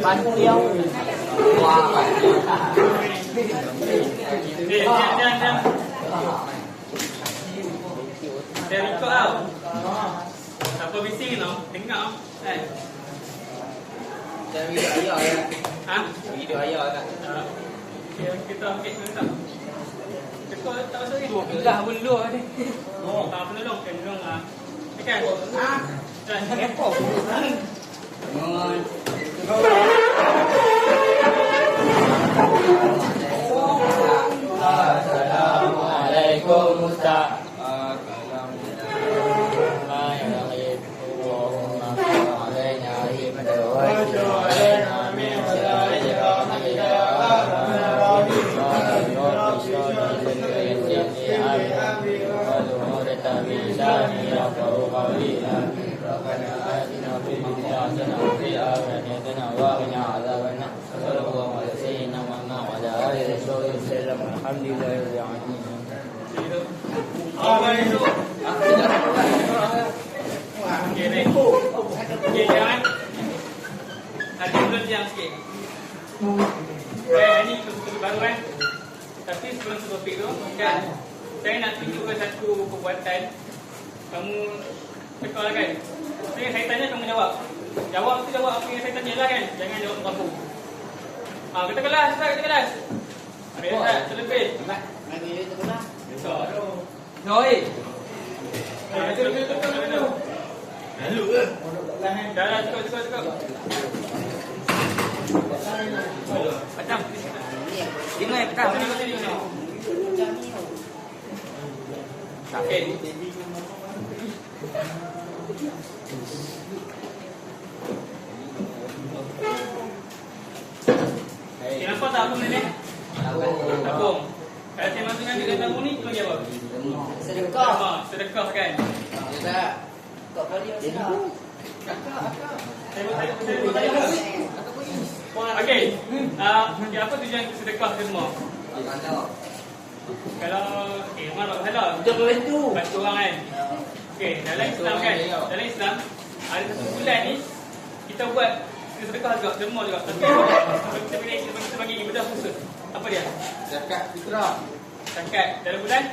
Pantiau. Wah. Diam. Dia ikut tau. Apa bising tau? Dengar kan? Jangan video ayah ya. Ha? Video ayah kan. Kita ambil tak? Cekor tak masuk ni? Enggak belum ni. Tak penolong. Penolong lah. Kan? Dan Apa? Assalamualaikum Ustaz. apa itu? Okey ni. Okey jangan. Ada belum jam sikit. Ini topik baru kan. Tapi sebelum topik tu kan, saya nak tunjukkan satu perbuatan. Kamu cakap kan. Saya tanya kamu jawab. Jawab tu jawab apa yang saya tanya lah kan. Jangan jawab kamu. Kita kelas, kita kelas. Okey, terlebih. Lagi kita kelas. Besar tu. Noi. Lalu ke? Dah cukup. Macam Dengar pekan. sini. Okey. Kenapa tak abang ni? Tabung. Kalau saya masukkan dekat tabung ni, tu jawab. Sedekah. Sedekah kan? Tak. Kau boleh sedekah. Okey. Apa tujuan sedekah semua? Kalau mana pahala? Untuk bantu. Bantu orang kan? Okey, dalam Islam kan? Dalam Islam ada satu bulan ni kita buat sedekah juga, semua juga. Tapi kita bagi ibadah khusus. Apa dia? Zakat fitrah. Zakat dalam bulan?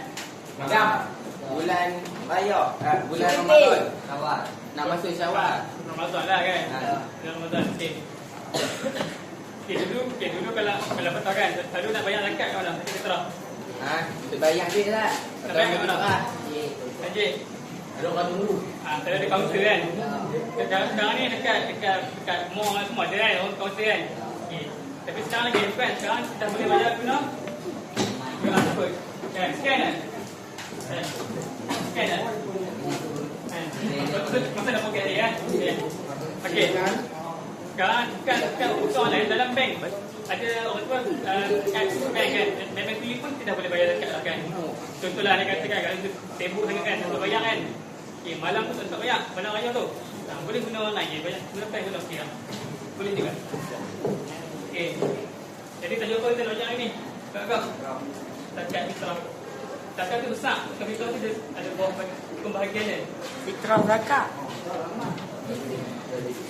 Macam bulan raya, bulan Ramadan. Syawal. Nak masuk Syawal. Ramadan lah kan? Ramadan. Okey, dulu kalau betul kan, selalu nak bayar zakat kau lah, zakat fitrah. Kita bayar duit lah. Nak bayar kat mana? Haji. Ada orang tunggu. Saya ada kaunter kan. Sekarang ni dekat mall semua ada kan, orang kaunter kan. Okey. Tapi sekarang lagi kan, sekarang kita boleh bayar guna apa? Kan, scan kan? Scan kan? Masa nak pakai ni kan? Okey. Sekarang kan usaha lain dalam bank. Ada orang tua kat bank kan. Bank tu pun tidak boleh bayar zakat lah kan. Contohlah dia katakan kalau sibuk sangat kan, tak bayar kan. Okey, malam tu tak bayar, malam raya tu. Boleh guna online je, bayar guna bank guna okey lah. Boleh juga. Okey. Jadi tajuk apa kita nak belajar hari ni? Kak. Zakat fitrah. Zakat tu besar. Zakat fitrah tu ada beberapa pembahagian dia. Fitrah zakat.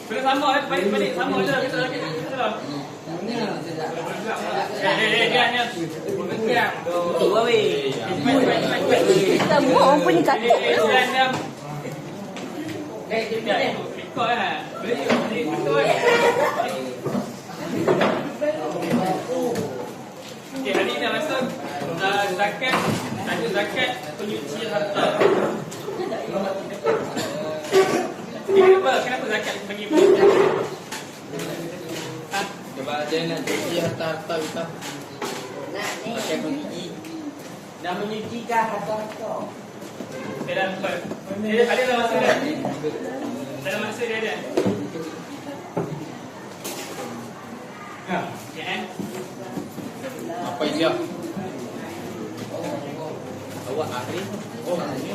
Boleh sama balik sama je fitrah zakat. Dia. Tua weh. Kita mau punya katuk. Ikut lah. Betul. Okey, hari ni dah masuk zakat, tajuk zakat penyucian harta. Kenapa zakat bagi penyucian? Sebab dia nak cuci harta-harta kita. Pakai pencuci. Nak menyucikan harta-harta. Dia ada dalam masa dia. Dalam masa dia ada. Ya kan? Apa dia? Awak ahli? Oh, ahli.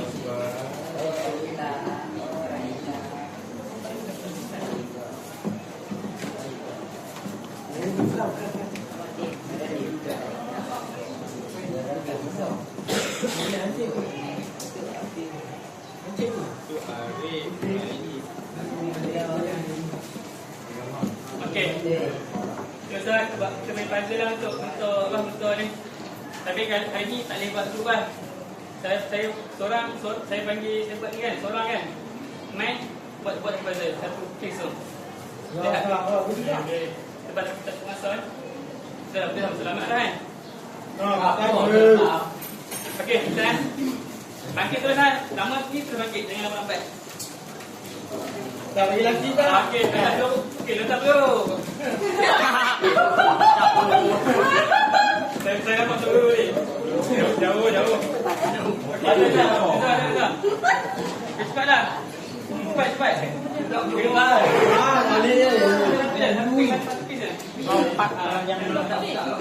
Okey. Kita buat kita main puzzle lah untuk ni. Tapi hari ni tak boleh buat berubah. Saya saya panggil saya buat ni kan, seorang kan. Main buat puzzle satu case tu. Lihat. Okey. Lepas kita masa kan. Dah selamat dah kan. Okey, kita bangkit terus kan. Lama ni terus bangkit, jangan lambat-lambat. Tak bagi lagi tak? Okey, letak dulu. Okey, letak dulu. Saya dapat dulu ni. Jauh. Okey, dah. Cepatlah. Cepat. Keluar. Boleh je. Empat yang belum tak buka.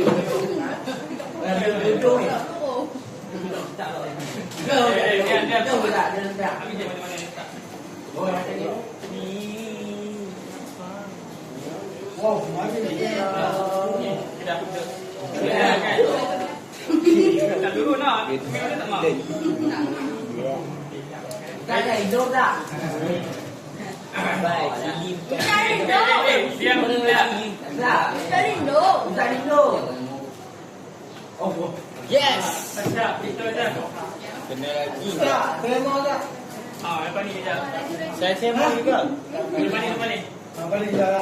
Wow, macam ni. Tak dulu nak. Memang tak mau. Tak ada hidup tak? Baik, silim. Diam. Tak hidup. Oh, yes. Siap, kita dah. Kena lagi. Tak, terima tak? Lepas ni kejap. Saya mau juga. Lepas ni. Balik jalan.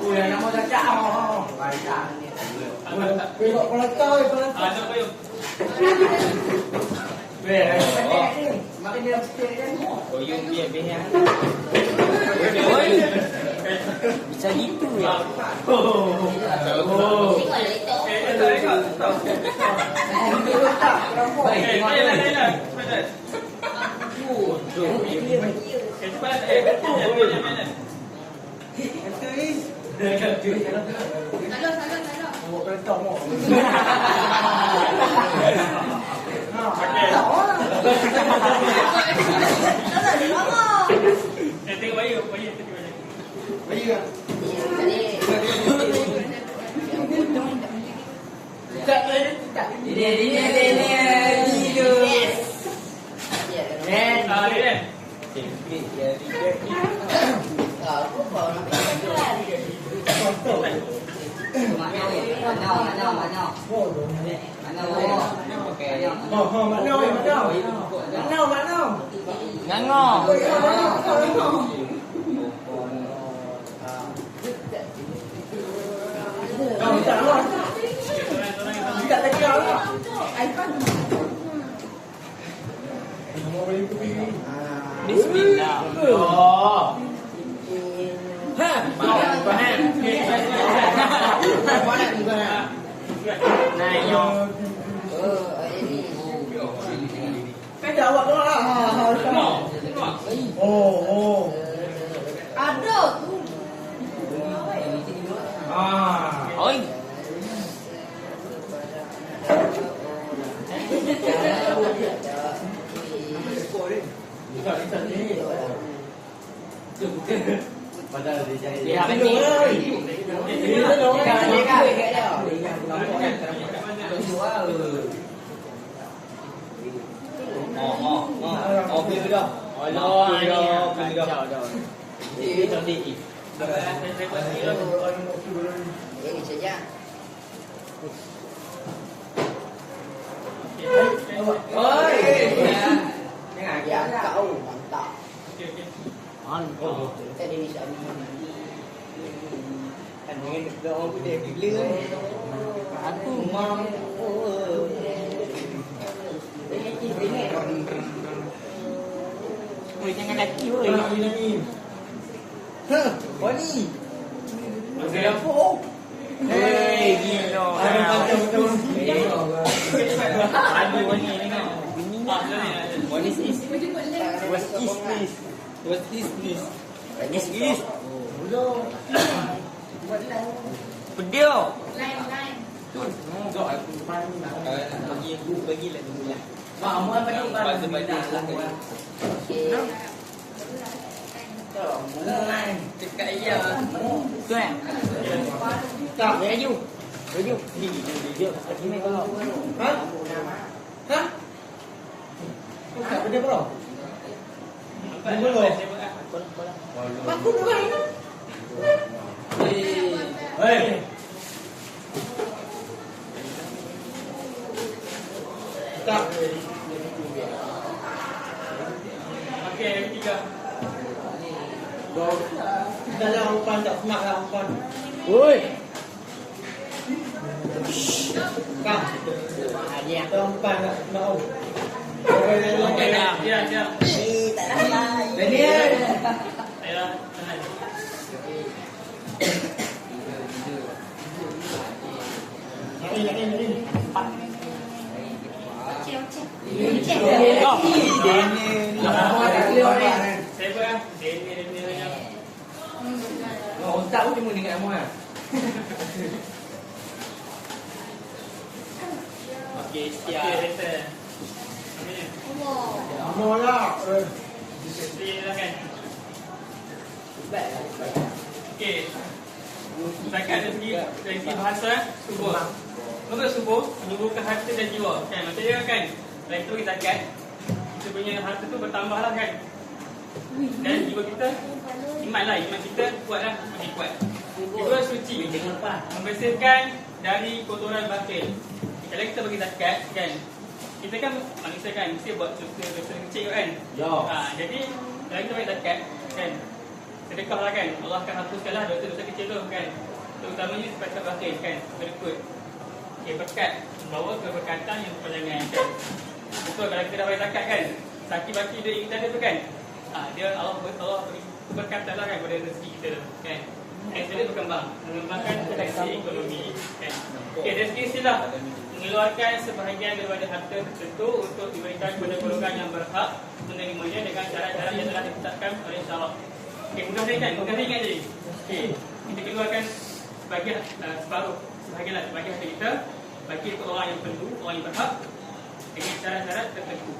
Oh, yang nama cakap. Baik tak? Pelatau. Ada payung. Makin dia sikit kan? Oh, you biar. Bisa gitu ya? Oh. Tengok bayu. Bismillah. Oh. Kan jawab tu lah. Oh. Ada tu. Oi. Padahal dia jadi. Dia apa ni? Dia tu. Oh, pilih dah. Allah, ni kacau dah. Ini tadi. Ini saja. Oi. Ya, kau mantap. Mantap. Tadi ni Syami. Kan dengan doa dia gila. Aku mau. Oi, jangan laki oi. Ha, Wani. Okey. Hei, gila. Aduh, Wani ni kan. What is this? What is this? Pedio. Lain. Enggak, aku bagi lah dulu lah. Kamu apa ni? Lah. Okey. Mulai. Cakap iya. Tu kan? Tak, baju. Baju. Dia. Ini kalau. Ha? Tak benda bro. Nampak? Belum. Saya buat lah. Aku dua ini. Hei. Tak. Okey, yang ketiga. Dah lah umpan tak semak lah umpan. Oi. Kang. Dia. Dah umpan tak semak. Okey, dia. Tak dapat. Daniel. Ayolah, tahan. Ini. Saya buat lah. Dia yang. Oh, otak pun cuma dengan Amor. Okey, Okey, siap. settle. Okey. Mola. Silakan. Okey. Setakat dari segi bahasa, subuh. Menurut subuh, menyuburkan harta dan jiwa. Kan? Maksudnya kan, lain tu bagi zakat, kita punya harta tu bertambah lah kan. Dan jiwa kita, iman kita kuatlah, makin kuat. Kedua, suci. Membersihkan dari kotoran batil. Kalau kita bagi zakat kan, kita kan manusia kan, mesti buat dosa kecil kan. Ya. Jadi, kalau kita bagi zakat kan, sedekah lah kan, Allah akan hapuskanlah dosa-dosa kecil tu kan. Terutamanya sifat batil kan, berikut. Okay, berkat membawa keberkatan yang berpanjangan kan. Betul kalau kita dah bayar zakat kan, saki-baki duit kita ada tu kan, dia Allah beri keberkatan lah kan pada rezeki kita tu kan. Jadi berkembang, mengembangkan potensi ekonomi kan. Okay, dari segi istilah, mengeluarkan sebahagian daripada harta tertentu untuk diberikan kepada golongan yang berhak menerimanya dengan syarat-syarat yang telah ditetapkan oleh syarak. Okay, mudah ingat je. Okay, kita keluarkan sebahagian sebahagian harta kita bagi ke orang yang perlu, orang yang berhak dengan syarat-syarat tertentu.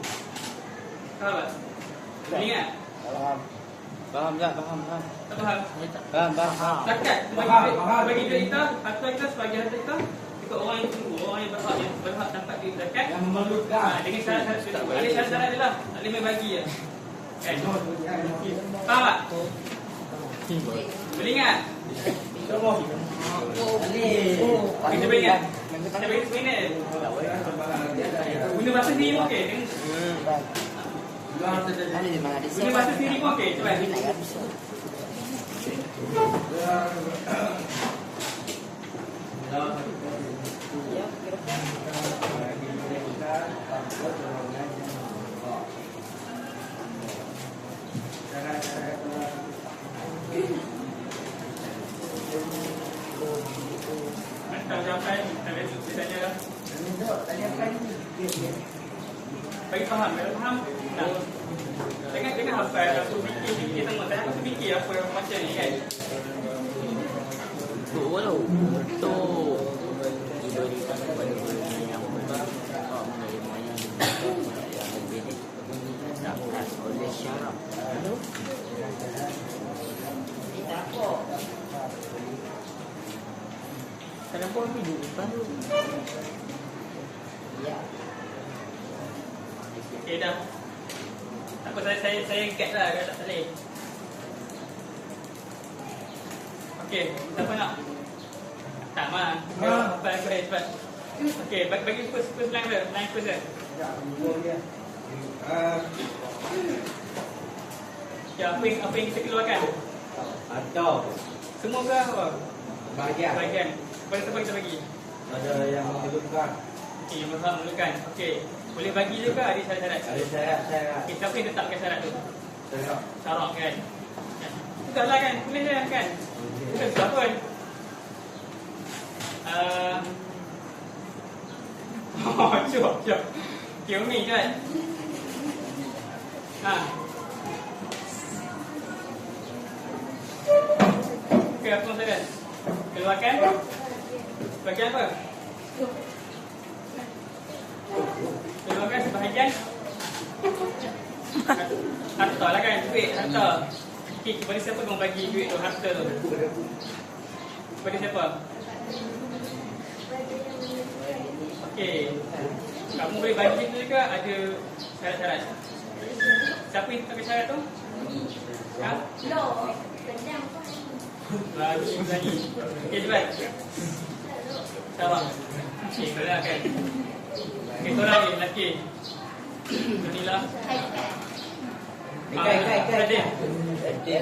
Faham tak? Boleh ingat? Faham tak? Faham. Tak faham? Faham. Zakat bagi duit kita, harta kita sebagai harta kita ke orang yang perlu, orang yang berhak dapat duit zakat Yang memerlukan. dengan syarat-syarat tertentu. Ada syarat-syarat dia lah, tak boleh bagi je. Kan? Faham tak? Boleh ingat? Kita boleh ingat? Kita bagi 10 minit. Guna bahasa sendiri pun okey. Guna bahasa sendiri pun okey. Cuba. Jawapan kita tanya lah. Bagi faham, kalau faham, nah. Jangan hafal, langsung fikir tengok. Saya langsung fikir apa yang macam ni kan. Walau tu diberikan kepada golongan yang berhak menerimanya yang lebih ditetapkan oleh syarak. Kenapa ni baru? Ya. Okey dah. Tak apa, saya get lah kalau tak boleh. Okey, siapa nak? Tak mah. Apa aku dah cepat. Okey, bagi first line dia. Line first dia. Ya, apa yang kita keluarkan? Atau Semua ke apa? bahagian. Pada siapa kita bagi? Ada yang memerlukan. Okey, yang berhak memerlukan. Okey, boleh bagi juga ada syarat-syarat. Ada syarat. Okey, siapa yang tetapkan syarat tu? Syarat. Syarat kan? Sudahlah kan? Boleh je kan? Bukan susah pun. Cuba. Kira ni kan? Okey, apa masalah? Keluarkan? Bagian apa? Keluarkan sebahagian harta lah kan, duit, harta. Okey, kepada siapa kau bagi duit tu, harta tu? Kepada siapa? Okey, kamu boleh bagi tu juga ada Syarat-syarat. Siapa yang pakai syarat tu? Ha? Lagi. Okey, cepat. Sabar. Okey, tolak kan. Okey, tolak ni, lelaki. Inilah. Kai.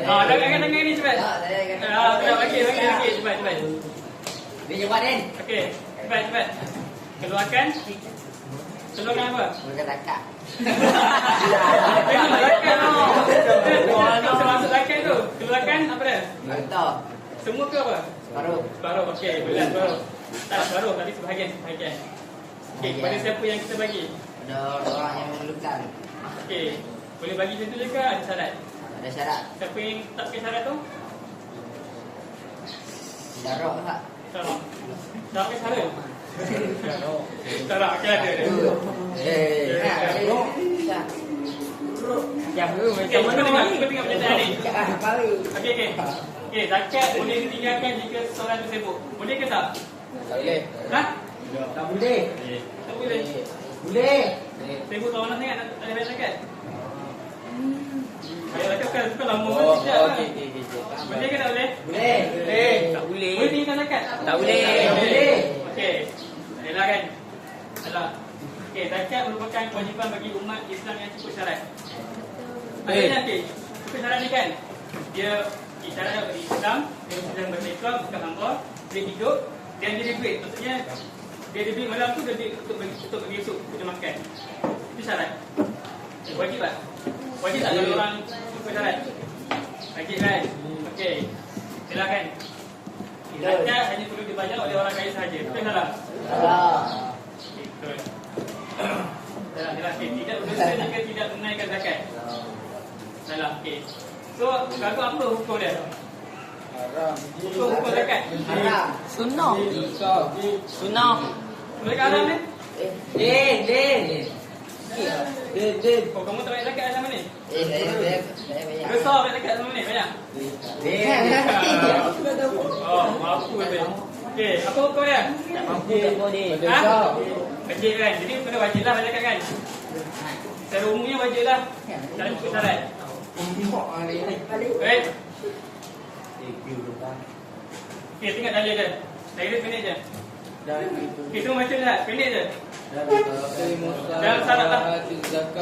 Tangan ni cepat. Okey, cepat. Dia jawab Den. Okey, cepat. Keluarkan. Keluarkan apa? Bukan takak. Tengok rakan tu. Masuk rakan tu. Keluarkan apa dia? Betul. Semua ke apa? Baru. Okey, belas baru. Tak baru, tadi sebahagian. Okey, kepada siapa yang kita bagi? Ada orang yang memerlukan. Okey, boleh bagi macam tu je ke ada syarat? Ada syarat. Siapa yang tak pakai syarat tu? Darah tak? Tak pakai syarat? Tak, okey ada. Okey, cuba tengok penyataan ni. Okey, zakat boleh ditinggalkan jika seseorang tersebut. Boleh ke tak? Tak boleh. Ha? Tak boleh. Tak boleh. Boleh. Sibuk tahu nak sangat nak bayar zakat. Bayar zakat kan lama Oh, sekejap. okey. Boleh ke tak boleh? Boleh. Tak boleh. Boleh tinggalkan zakat? Tak boleh. Boleh. Okey. Yalah kan. Alah. Okey, zakat merupakan kewajipan bagi umat Islam yang cukup syarat. Maksudnya okey, cukup syarat ni kan. Dia syarat bagi Islam, dia sedang berislam, bukan hamba, dia hidup dan dia ada duit. Maksudnya dia ada duit malam tu dia duit untuk bagi esok kita makan. Itu syarat. Wajib tak? Wajib tak kalau orang cukup syarat? Wajib kan? Okey. Silakan. Zakat hanya perlu dibayar oleh orang kaya sahaja. Betul salah? Salah. Betul. Salah. Okay. Tidak berdosa jika tidak menunaikan zakat. Salah. Okey. So, kalau apa hukum dia? Haram. Hukum zakat. Haram. Sunnah. Boleh haram ni? Den. Oh, kamu tak bayar zakat sama ni? Saya bayar. Dosa bayar zakat sama ni? Banyak? Oh, mampu dia. Okey, apa hukum dia? Ha? Wajib kan? Jadi kena wajib lah bayar zakat kan? Secara umumnya wajib lah. Tak cukup syarat. Baik. Okey, tengok dalil dia. Dalil dia pendek je. Okey, semua baca tak? Pendek je. Dalam syarat lah. Okey, 1,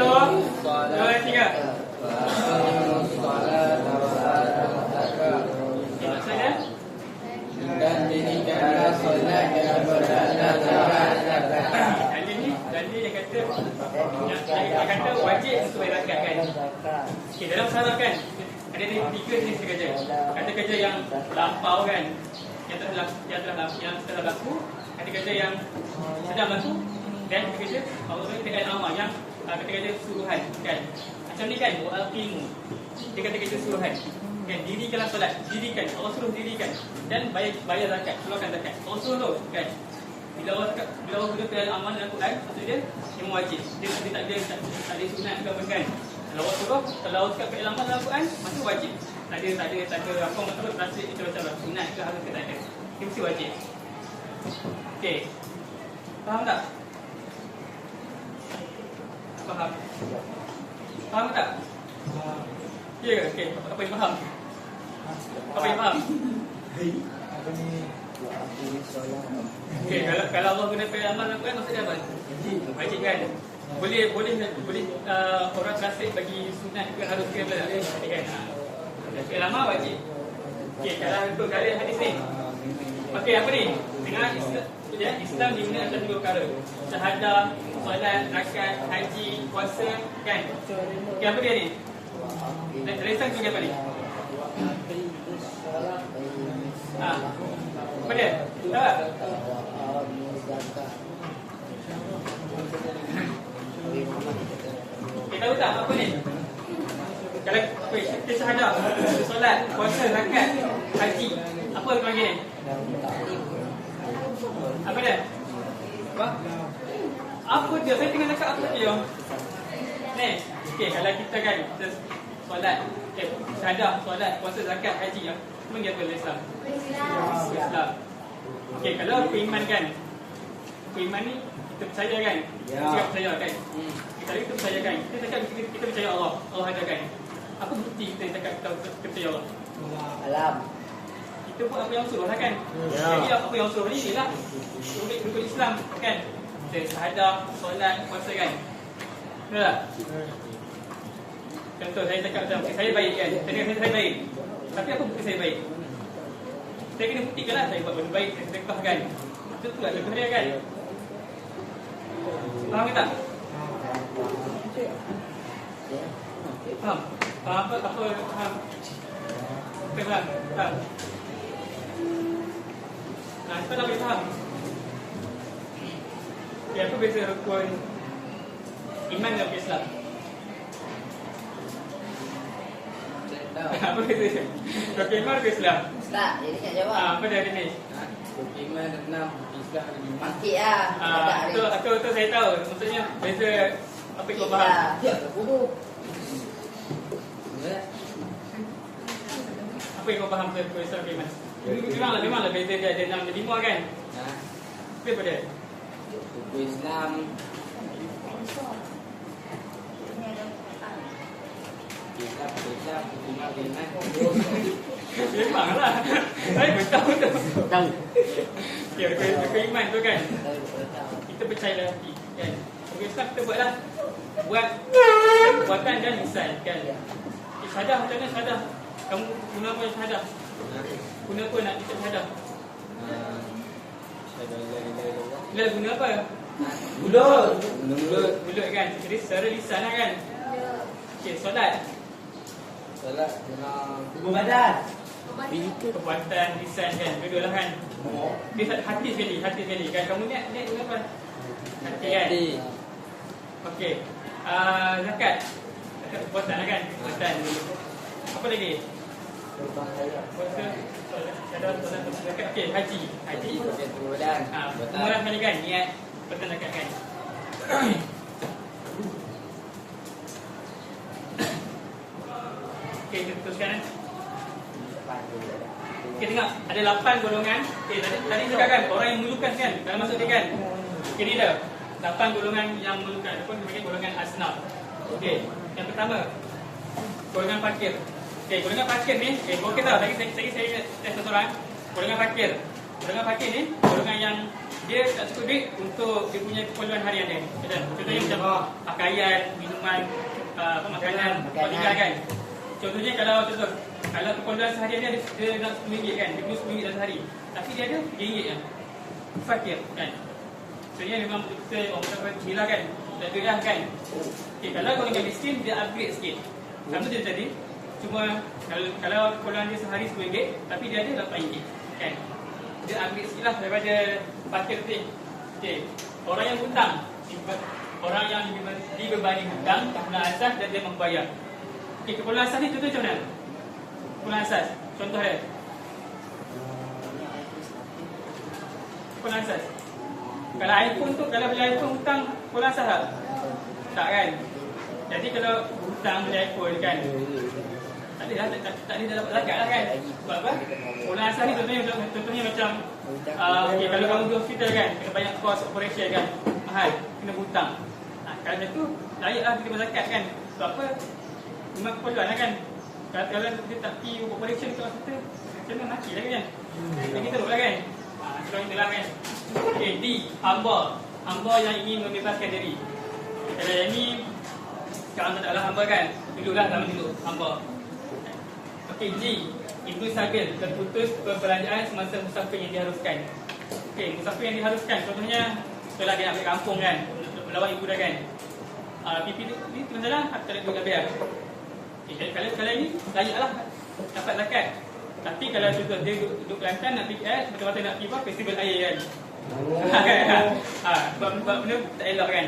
2, 3. Okey, maksudnya? Dan dirikanlah solat dan berdana zakat. Dalil dia kata dia kata wajib untuk bayar zakat kan. Okey, dalam syarat kan ada 3 jenis kerja. Ada kerja yang lampau kan, yang telah berlaku, ada kerja yang sedang berlaku dan kerja Allah kata amal yang kata suruhan kan. Macam ni kan, wa'aqimu. Dia kata kerja suruhan. Kan, dirikanlah solat, dirikan. Allah suruh dirikan dan bayar zakat, keluarkan zakat. Allah suruh kan. Bila Allah gunakan amal dalam Quran, maksudnya dia wajib. Dia tak ada sunat ke apa kan. Kalau Allah suruh, kalau Allah cakap kat amal dalam Quran, maka wajib. Tak ada apa maksud translate itu macam sunat ke harus ke tak ada. Dia mesti wajib. Okey. Faham tak? Faham? Faham tak? Ya ke? Okey. Apa yang faham? Apa yang faham? Okey, kalau Allah gunakan amal dalam Quran, maksudnya apa? Wajib kan? Boleh orang translate bagi sunat ke harus ke apa kan? Lama wajib. Okey, kalau untuk dalil hadis ni. Okey, apa ni? Dengan Islam di mana ada 3 perkara. Syahadah, solat, zakat, haji, puasa kan? Okey, apa dia ni? Tulisan tu apa ni? Apa dia? Tahu tak? Tahu tak apa ni? Kalau kita syahadah, solat, puasa, zakat, haji, apa yang panggil ni? Apa dia? Apa dia? Saya tengah cakap apa dia? Ni, okey, kalau kita kan kita solat, syahadah, solat, puasa, zakat, haji, apa panggil apa Islam? Islam. Okey, kalau beriman kan, Iman ni kita percaya kan? Ya. Kita percaya kan? Hmm. Kita percaya kan? Kita cakap kita percaya Allah. Allah ada kan? Apa bukti kita cakap kita percaya Allah? Alam. Kita buat apa yang suruh lah kan? Ya. Jadi apa yang suruh ni lah rukun Islam kan? Kita syahadah, solat, puasa kan? Betul tak? Contoh saya cakap macam saya baik kan? Saya baik. Tapi apa bukti saya baik? Saya kena buktikan lah saya buat benda baik, saya sedekah kan? Itu tu lah lebih dia kan? Faham ke tak? Faham? Faham apa? Faham? Okay, faham? Faham? Nah, kita dah boleh faham. Okay, apa beza rukun iman dengan Islam? Apa beza? Rukun iman dengan Islam? Ustaz, jadi nak jawab. Apa dia ni? Iman dan enam, Islam dan iman. Pakcik lah. Itu saya tahu. Maksudnya beza apa yang kau faham? Siap ke kubu? Apa yang kau faham tentang Islam dan iman? Memanglah beza dia ada 6 dan 5 kan? Nah, Apa dia? rukun Islam. Islam, iman. Memanglah. Saya pun tahu tu. Tahu. Okay, rukun iman tu kan? Tahu. Kita percaya dalam hati kan? Rukun Islam kita buatlah. Buat perbuatan dan lisan kan? Syahadah macam mana syahadah? Kamu guna apa syahadah? Guna apa nak cakap syahadah? Bila guna apa? Mulut. Mulut kan? Jadi secara lisan lah kan? Okay, solat. Salat dengan Kubu badan. Perbuatan lisan kan? Dua-dua lah kan? Dia hati sekali kan? Kamu niat guna apa? Hati kan? Okey. Zakat. Zakat perbuatan lah kan? Perbuatan. Apa lagi? Puasa. Zakat. Okey, haji. Haji. badan. Murah sekali kan? Niat perbuatan zakat kan? Okey, kita teruskan. Okey, tengok. Ada 8 golongan. Okey, tadi cakap kan? Orang yang memerlukan kan? Dalam maksud dia kan? Okey, ni dah. 8 golongan yang memerlukan. Apa namanya? Golongan asnaf. Okey, yang pertama. Golongan fakir. Okey, golongan fakir ni. Okey tahu. Saya test seorang. Golongan fakir. Golongan fakir ni, golongan yang dia tak cukup duit untuk dia punya keperluan harian dia. Contohnya macam pakaian, minuman, makanan, tinggal kan. Contohnya kalau keperluan seharian dia nak RM10 kan, dia perlu RM10 dalam sehari. Tapi dia ada RM3 je. Fakir kan. Sebenarnya memang betul orang kata bila kan, tak ada dah kan. Okay, kalau golongan miskin dia upgrade sikit. Sama dia tadi. Cuma kalau keperluan dia sehari RM10, tapi dia ada RM8 kan. Dia upgrade sikit lah daripada fakir tu. Okay. Orang yang hutang, orang yang dibebani hutang, keperluan asas dan dia membayar. Okay, keperluan asas ni contoh macam mana? Keperluan asas, contoh dia. Keperluan asas. Kalau iPhone tu, kalau beli iPhone hutang, keperluan asas tak? Tak kan? Jadi kalau hutang beli iPhone kan, tak ada dapat zakat lah kan? Sebab apa? Keperluan asas ni contohnya macam okay, kalau kamu di hospital kan, kena banyak cost operation kan, mahal, kena hutang. Kalau macam tu, layaklah kita berzakat kan? Sebab apa? Memang keperluan lah kan. Kalau dia tak pergi operation kat hospital, macam mana mati lah kan. Jadi kita lah kan. Sekarang itulah kan. Okay, D. Hamba yang ingin membebaskan diri. Kalau yang ni sekarang tak adalah hamba kan. Dululah nama dulu hamba. Okay, G. Ibu sabil, terputus perbelanjaan semasa musafir yang diharuskan. Okay, musafir yang diharuskan. Contohnya, setelah dia nak balik kampung kan, melawat ibu dah kan. Pipi ni masalah, tak ada duit nak bayar. Okay, kalau ini layaklah dapat zakat. Tapi kalau contoh dia duduk Kelantan nak pergi betul-betul nak pergi festival air kan. Sebab benda tak elok kan.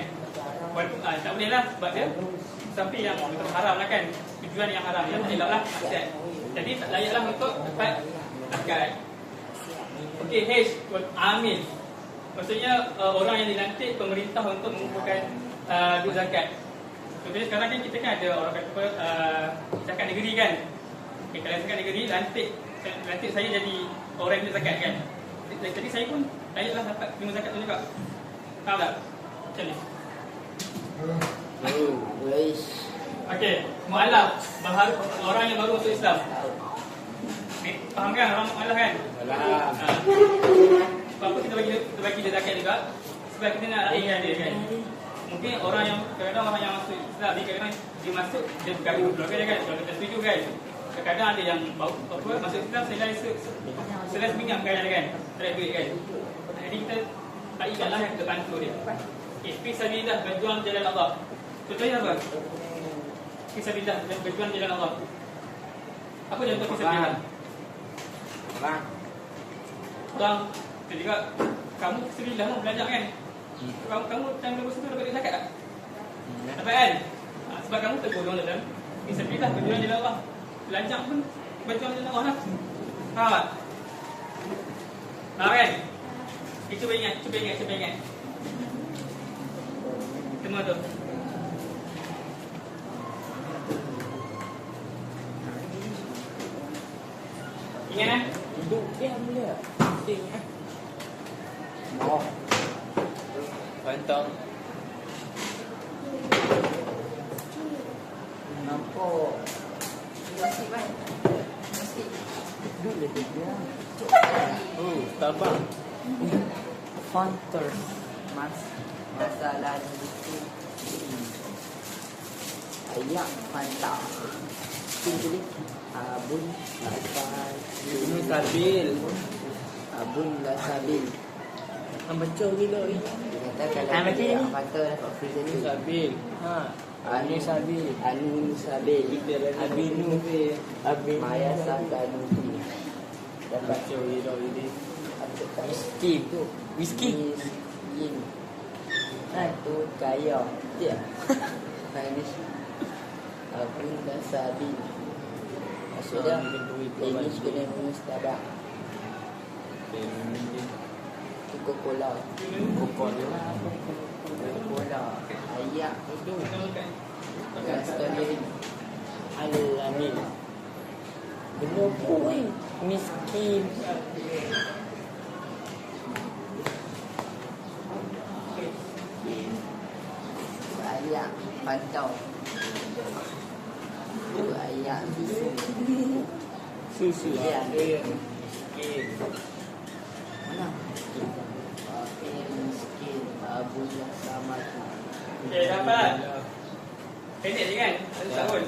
Tak boleh lah sebab dia sampai yang haram lah kan. Tujuan yang haram, yang tak elok lah. Jadi tak layaklah untuk dapat zakat. Okey, H, amil. Maksudnya orang yang dilantik pemerintah untuk mengumpulkan duit zakat. Contohnya sekarang kan kita kan ada orang kata apa, zakat negeri kan. Okay, kalau zakat negeri lantik saya jadi orang yang zakat kan. Jadi saya pun layaklah dapat terima zakat tu juga. Faham tak? Macam ni. Wish. Okey, mu'alaf baharu, orang yang baru masuk Islam. Ni, faham kan orang mu'alaf kan? Alah. Sebab apa kita bagi dia zakat juga? Sebab kita nak raihkan dia kan. Mungkin orang yang kadang-kadang orang yang masuk Islam ni kadang-kadang dia masuk dia berkata keluarga dia kan. Kalau kita setuju kan. Kadang-kadang ada yang baru apa masuk Islam selai seminyak kan kan. Tak ada duit kan. Jadi kita tak ingatlah kita bantu dia. Fisabilillah berjuang jalan Allah. Contohnya apa? Fisabilillah berjuang jalan Allah. Apa contoh fisabilillah? Orang kita juga kamu fisabilillah lah belajar kan. Kamu time lepas tu dapat zakat tak? Dapat kan? Sebab kamu tergolong dalam fisabilillah berjuang jalan Allah. Belajar pun berjuang jalan Allah lah. Faham tak? Faham kan? Cuba ingat. Semua tu. Ingat kan? Duduk diam je. Penting eh. Mau. Pantang. Nampak. Nasi kan? Nasi. Duduk je dia. Oh, tabang. Hunter. Masalah itu. Ayam mantap. Tinggi. Abun lasan. Ini sabil. Abun lasabil. Baca gila ni. Kata kalau macam dia ni. kata dapat freezer ni. Sabil. Ha. Anu sabil. Anu sabil. Abinu. Abinu. Maya Sakanuti. Dapat Baca gila ini. whisky tu. Whisky. Yin. Tu kaya. Dia. Spanish. Abun lasabil. Maksudnya English kena mustabak. Coca-Cola. Coca-Cola. Ayak itu. Gasolin. Al-Amin. Benda pun miskin. Ayak pantau. Itu ayak susu. Susu. Ya. Miskin. Mana? Fakir miskin. Abu yang sama tu. Okey, dapat. Pendek je kan? 1 tahun.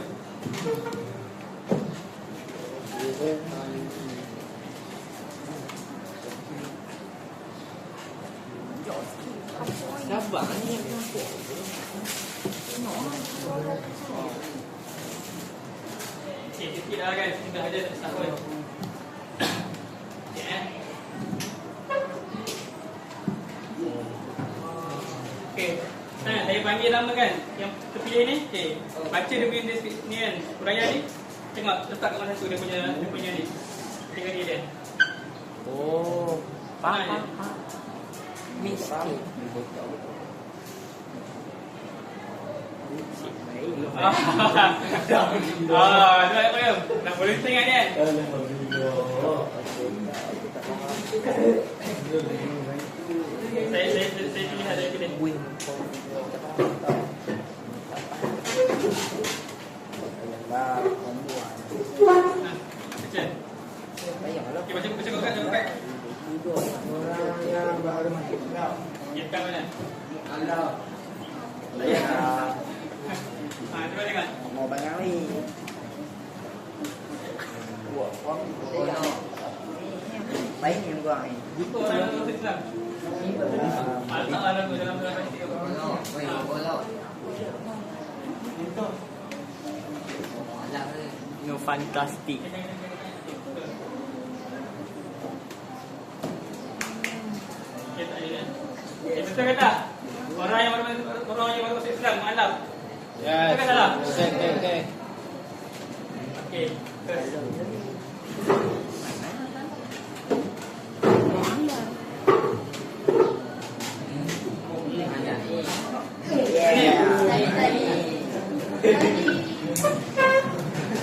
Sabar ni yang nampak. Okey, sikit dah kan? Dah ada 1 tahun. Okey Okey. Saya panggil nama kan? Yang terpilih ni. Okey. Baca dia punya deskripsi ni kan. Huraian ni. Tengok letak kat mana satu dia punya ni. Tengok dia. Oh. Faham? Miskin. Nak boleh tengok kan? Saya pilih. Baca. Okey, baca kat. Orang yang baru masuk Islam. Ya, kat mana? Allah. Cuba tengok. Mau banyak ni. Baik yang buang ni. Jumpa orang yang masuk Islam. Tak ada tu dalam hadis. No fantastic. Okey, tak ada. Betul ke tak? Orang yang baru masuk Islam, mu'alaf. Ya. Betul ke salah? Okey. Okey, terus.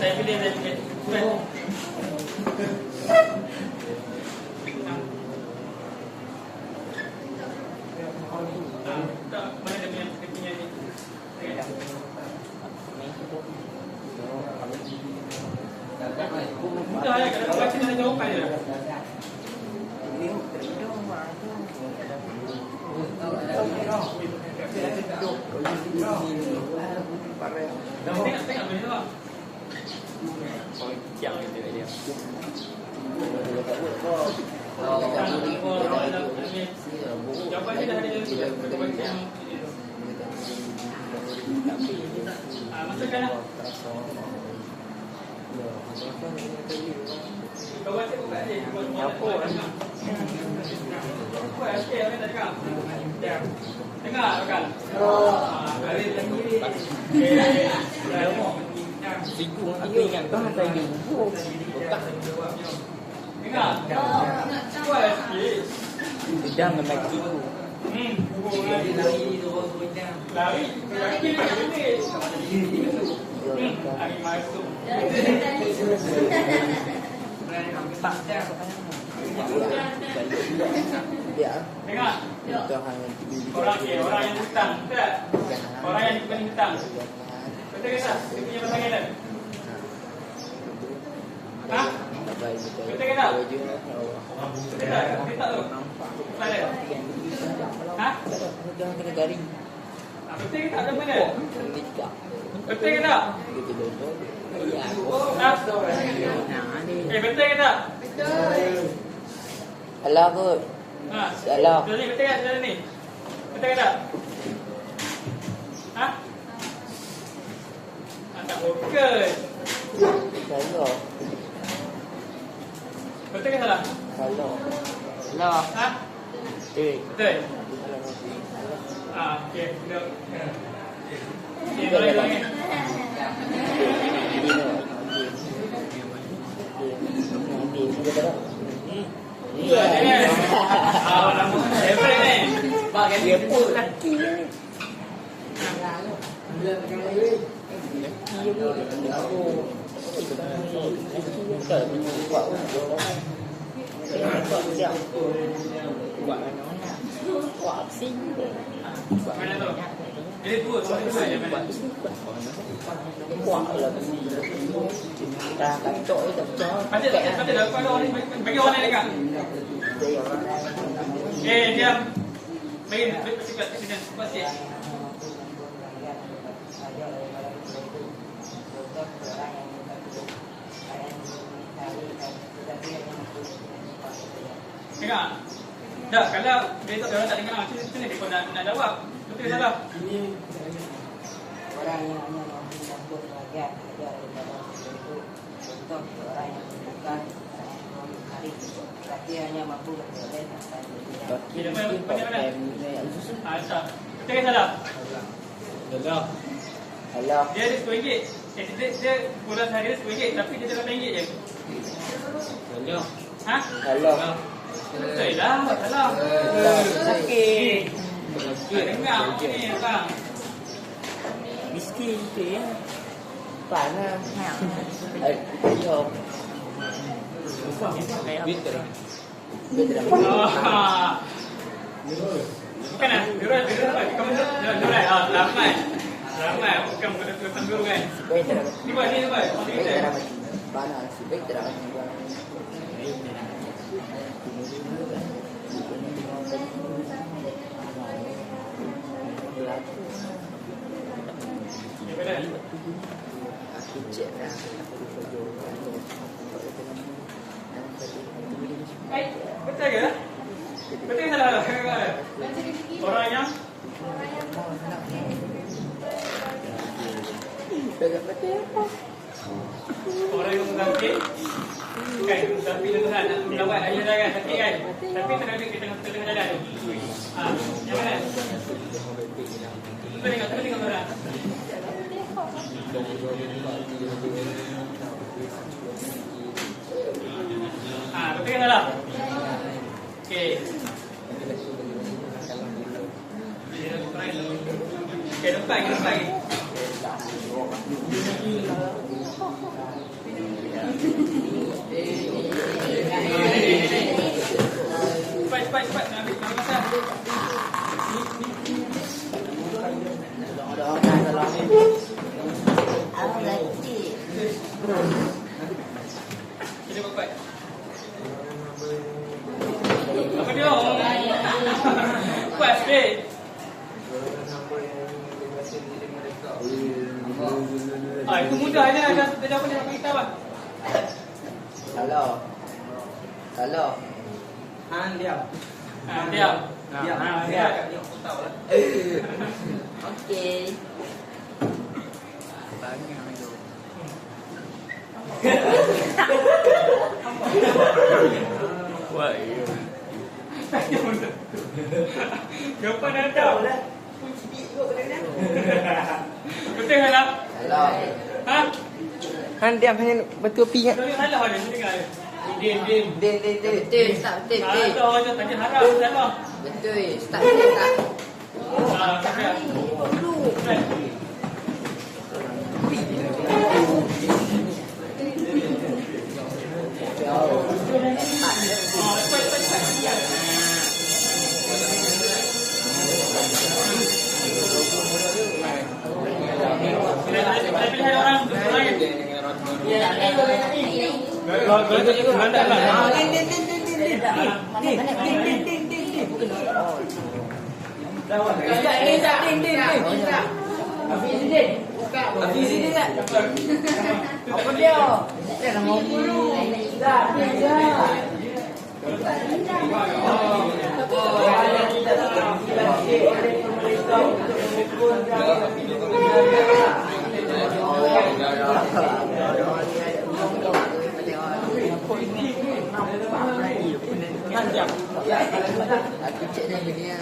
Saya pilih. Tak, mana dia punya ni? Mudah lah, kalau baca dalam jawapan je lah. Tengok boleh tak? Yang itu dia. Jawapan dia dah ada kita baca yang masukkan lah. Kau baca buka je. Apa lah? Apa lah? Sikit apa tak dengar? Dengar kan? Kali lagi. Siku aku ingat kau hantar dia. Dengar? Apa lah sikit? Udang dengan siku. Lari. Lari balik. Hari masuk. Ya. Dengar? Orang yang hutang, betul tak? Orang yang diberi hutang. Betul ke tak? Dia punya pasangan kan? Ha? Betul ke tak? Betul tak? Betul tak tu? Mana? Ha? Jangan kena garing. Betul ke tak? Ada mana? Tidak. Betul ke tak? Ya. Ha? Betul ke tak? Alah kot. Ha? Salah. Betul ke tak? Betul ni? Betul ke tak? Ha? Tak okey. Salah. Betul ke salah? Salah. Salah. Ha? Betul. Betul. Okey. Betul. Okey, boleh. Ya. Nama Everett ni. Bak kan dia pun lelaki ni. Mana tu? Jadi tu saya mana? Ada dah kau orang ni bagi orang ni dekat. Diam. Bagi sikit sikit. Dengar. Dah, kalau besok dia orang tak dengar, macam ni dia pun nak jawab. Betul ke salah? Ini orang yang hanya mampu membut bahagian ada daripada itu. Contoh orang yang bukan hari tapi hanya mampu berjalan Kita mana? Tak. Betul ke salah? Salah. Salah. Dia ada RM10. Dia kurang sehari RM10 tapi dia RM8 je. Salah. Ha? Salah. Betul lah, salah. Sakit. Dengar ni bang. Miskin tu ya. Panas. Jom. Bitter. Bukan lah. Durai. Kamu durai. Ramai. Bukan bukan guru kan. Baik tak? Ni buat. Baik tak? Panas. Baik tak? Aku cek dah. Betul ke? Betul ke salah? Orang yang Betul apa? orang yang mengangkit kan, tapi Tuhan nak melawat ayah dah kan, sakit kan, tapi tengah jalan. Yang mana? Tengok orang. Betul ke salah? Okey. Okey, nampak. Cepat nak ambil masa. Okey. Itu mudah je. Dah dapat dia bagi tahu. Kalau Han diam. Diam. Diam. Diam. Tahu lah. Okey. Wah, iya. Siapa nak tahu? Betul ke tak? Ha? Han diam hanya betul pi kan. Betul salah ada dengar. Dim. Betul, tak betul. Ah, Betul. tahu je tanya harap salah. Betul. Tak betul tak. Ah, tak. Pilihan orang lain. apa dia? Dia nak mau dulu. Aku cek dia begini.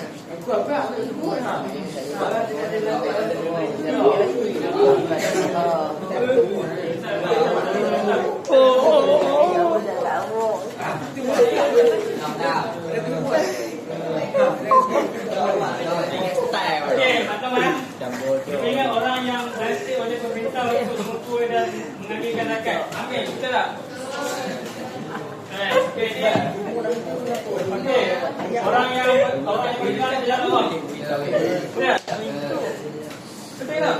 Okey, teman-teman. Ingat orang yang dilantik oleh pemerintah untuk mengukur dan mengambilkan zakat. Ambil, betul tak? Okey, dia. Okey, orang yang beriman di dalam Allah. Betul tak? Betul tak?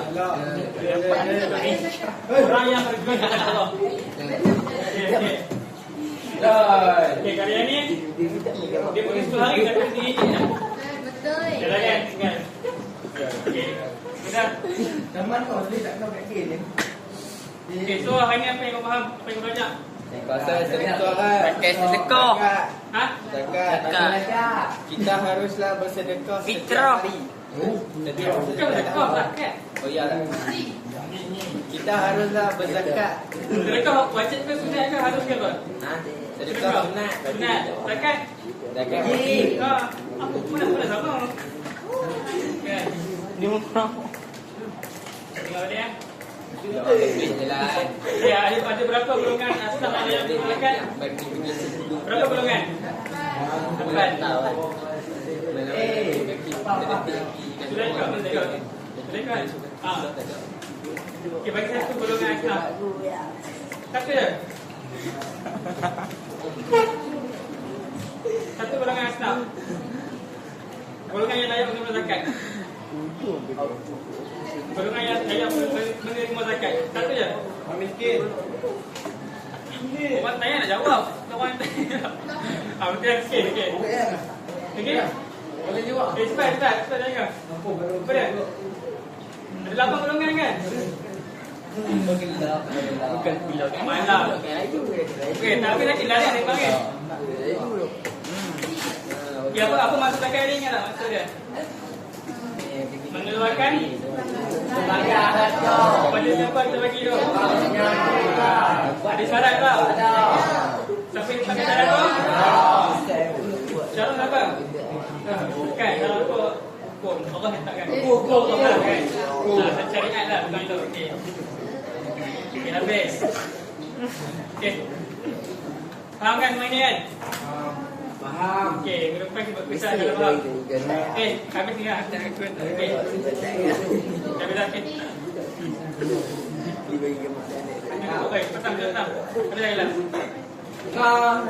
Orang yang berjuang di dalam Allah. Okey. Okey, kalian ni dia boleh 10 hari kat sini. Betul. Jalan kan? Ingat. Okey. Sudah. Zaman kau boleh tak kau kat game ni? Okey, so hari ni apa yang kau faham? Apa yang kau belajar? Pasal sedekah kan. Pakai sedekah. Ha? Zakat. Kita haruslah bersedekah setiap hari. Bukan sedekah, zakat. Oh ya lah. Kita haruslah berzakat. Sedekah wajib ke sunat ke harus ke apa? Ha? Sedekah sunat. Sunat. Zakat? Zakat wajib. Apa pun sama. Okey. Ni muka. Tengok dia. Duit je lah. Ya, ada berapa golongan asnaf ada yang zakat? Bagi pergi sepuluh. Berapa golongan? 8. Sudah ikut, sudah ikut. Sudah ikut. Okey, bagi satu golongan asnaf. Satu je. Satu golongan asnaf. Golongan yang layak menerima zakat. Golongan yang layak menerima zakat. Satu je. Miskin. Orang tanya nak jawab. Orang tanya. Betul sikit. Okey. Okey. Boleh jawab. Cepat jangan. Apa dia? Ada 8 golongan kan? Bukan bila. Malah. Okey, tapi lagi lain dia panggil. Okey, apa maksud zakat ni ingat tak maksud dia? Mengeluarkan sebagai harta. Pada siapa kita bagi tu? Ada syarat tak? Ada. Siapa yang pakai syarat tu? Syarat apa? Bukan, syarat apa? Hukum. Allah letakkan. Hukum Allah kan? Syariat lah, bukan itu. Okey. Okey, habis. Okey. Faham kan semua ini kan? Faham. Okey, minggu depan kita berpisah kalau faham. Okey, habis ni lah. Okey. Habis dah, okey. Okey, petang. Ada lagi lah. Kau.